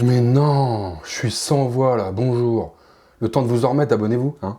Mais non, je suis sans voix là, bonjour. Le temps de vous en remettre, abonnez-vous. Hein.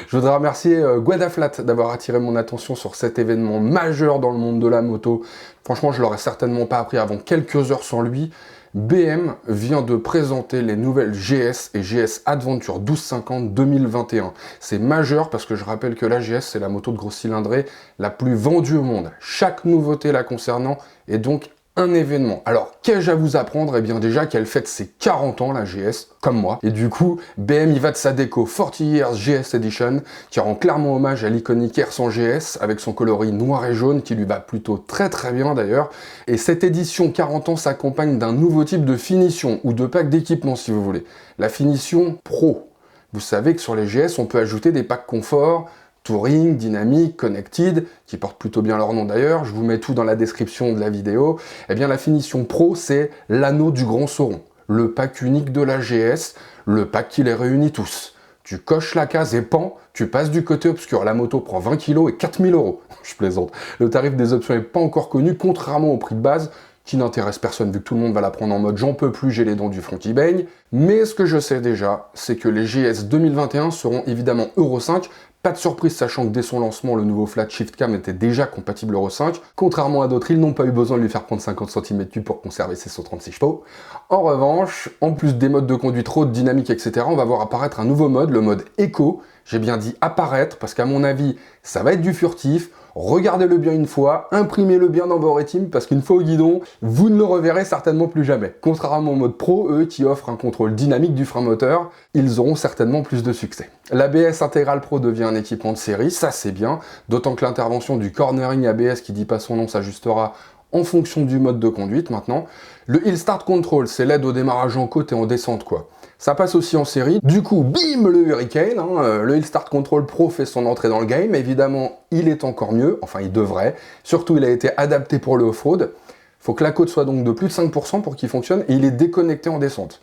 Je voudrais remercier Guadaflat d'avoir attiré mon attention sur cet événement majeur dans le monde de la moto. Franchement, je l'aurais certainement pas appris avant quelques heures sans lui. BM vient de présenter les nouvelles GS et GS Adventure 1250 2021. C'est majeur parce que je rappelle que la GS, c'est la moto de gros cylindrée la plus vendue au monde. Chaque nouveauté la concernant est donc un événement. Alors, qu'ai-je à vous apprendre? Eh bien déjà qu'elle fête ses 40 ans, la GS, comme moi. Et du coup, BM y va de sa déco 40 Years GS Edition, qui rend clairement hommage à l'iconique R100 GS, avec son coloris noir et jaune, qui lui va plutôt très bien d'ailleurs. Et cette édition 40 ans s'accompagne d'un nouveau type de finition, ou de pack d'équipement si vous voulez. La finition Pro. Vous savez que sur les GS, on peut ajouter des packs confort, Touring, Dynamic, Connected, qui portent plutôt bien leur nom d'ailleurs, je vous mets tout dans la description de la vidéo. Eh bien la finition Pro, c'est l'anneau du grand sauron, le pack unique de la GS, le pack qui les réunit tous. Tu coches la case et pan, tu passes du côté obscur. La moto prend 20 kg et 4000 €. Je plaisante. Le tarif des options n'est pas encore connu, contrairement au prix de base, qui n'intéresse personne vu que tout le monde va la prendre en mode j'en peux plus, j'ai les dents du front qui baignent. Mais ce que je sais déjà, c'est que les GS 2021 seront évidemment Euro 5, pas de surprise sachant que dès son lancement, le nouveau flat shift cam était déjà compatible Euro 5. Contrairement à d'autres, ils n'ont pas eu besoin de lui faire prendre 50 cm3 pour conserver ses 136 chevaux. En revanche, en plus des modes de conduite road, dynamique, etc., on va voir apparaître un nouveau mode, le mode Eco. J'ai bien dit apparaître, parce qu'à mon avis, ça va être du furtif. Regardez-le bien une fois, imprimez-le bien dans vos rétines, parce qu'une fois au guidon, vous ne le reverrez certainement plus jamais. Contrairement au mode Pro, eux, qui offrent un contrôle dynamique du frein moteur, ils auront certainement plus de succès. L'ABS Intégral Pro devient un équipement de série, ça c'est bien, d'autant que l'intervention du cornering ABS, qui dit pas son nom, s'ajustera en fonction du mode de conduite maintenant. Le Hill Start Control, c'est l'aide au démarrage en côte et en descente quoi. Ça passe aussi en série. Du coup, bim, le Hurricane. Le Hill Start Control Pro fait son entrée dans le game. Évidemment, il est encore mieux. Enfin, il devrait. Surtout, il a été adapté pour le off-road. Il faut que la côte soit donc de plus de 5% pour qu'il fonctionne. Et il est déconnecté en descente.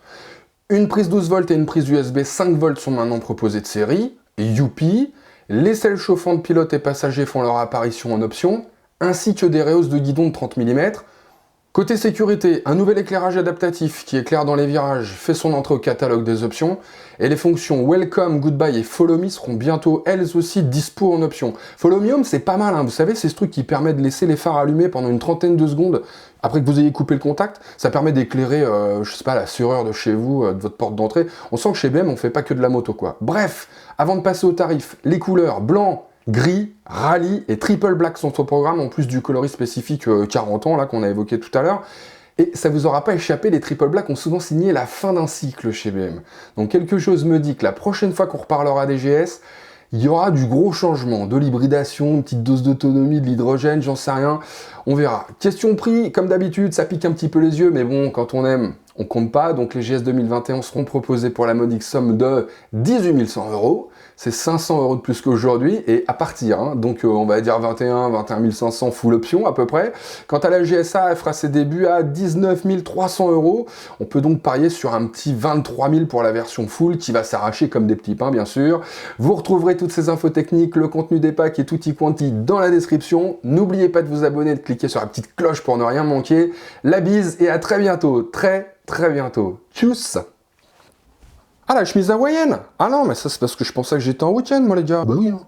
Une prise 12 volts et une prise USB 5 volts sont maintenant proposées de série. Youpi. Les selles chauffantes pilote et passagers font leur apparition en option. Ainsi que des rehausses de guidon de 30 mm. Côté sécurité, un nouvel éclairage adaptatif qui éclaire dans les virages fait son entrée au catalogue des options, et les fonctions Welcome, Goodbye et Follow Me seront bientôt elles aussi dispo en option. Follow Me Home, c'est pas mal, hein. Vous savez, c'est ce truc qui permet de laisser les phares allumés pendant une trentaine de secondes après que vous ayez coupé le contact. Ça permet d'éclairer, je sais pas, la serrure de chez vous, de votre porte d'entrée. On sent que chez BM, on fait pas que de la moto, quoi. Bref, avant de passer au tarif, les couleurs blanc, gris, rallye et triple black sont au programme, en plus du coloris spécifique 40 ans là qu'on a évoqué tout à l'heure. Et ça vous aura pas échappé, les triple black ont souvent signé la fin d'un cycle chez BM. Donc quelque chose me dit que la prochaine fois qu'on reparlera des GS, il y aura du gros changement, de l'hybridation, une petite dose d'autonomie, de l'hydrogène, j'en sais rien, on verra. Question prix, comme d'habitude, ça pique un petit peu les yeux, mais bon, quand on aime, on compte pas, donc les GS 2021 seront proposés pour la modique somme de 18 100 €. C'est 500 € de plus qu'aujourd'hui, et à partir, hein, donc on va dire 21 500 full option à peu près. Quant à la GSA, elle fera ses débuts à 19 300 €. On peut donc parier sur un petit 23 000 pour la version full, qui va s'arracher comme des petits pains bien sûr. Vous retrouverez toutes ces infos techniques, le contenu des packs et tutti quanti dans la description. N'oubliez pas de vous abonner, de cliquer sur la petite cloche pour ne rien manquer. La bise et à très bientôt, très bientôt. Tchuss! Ah, la chemise hawaïenne! Ah non, mais ça c'est parce que je pensais que j'étais en week-end, moi les gars. Bah oui. Hein.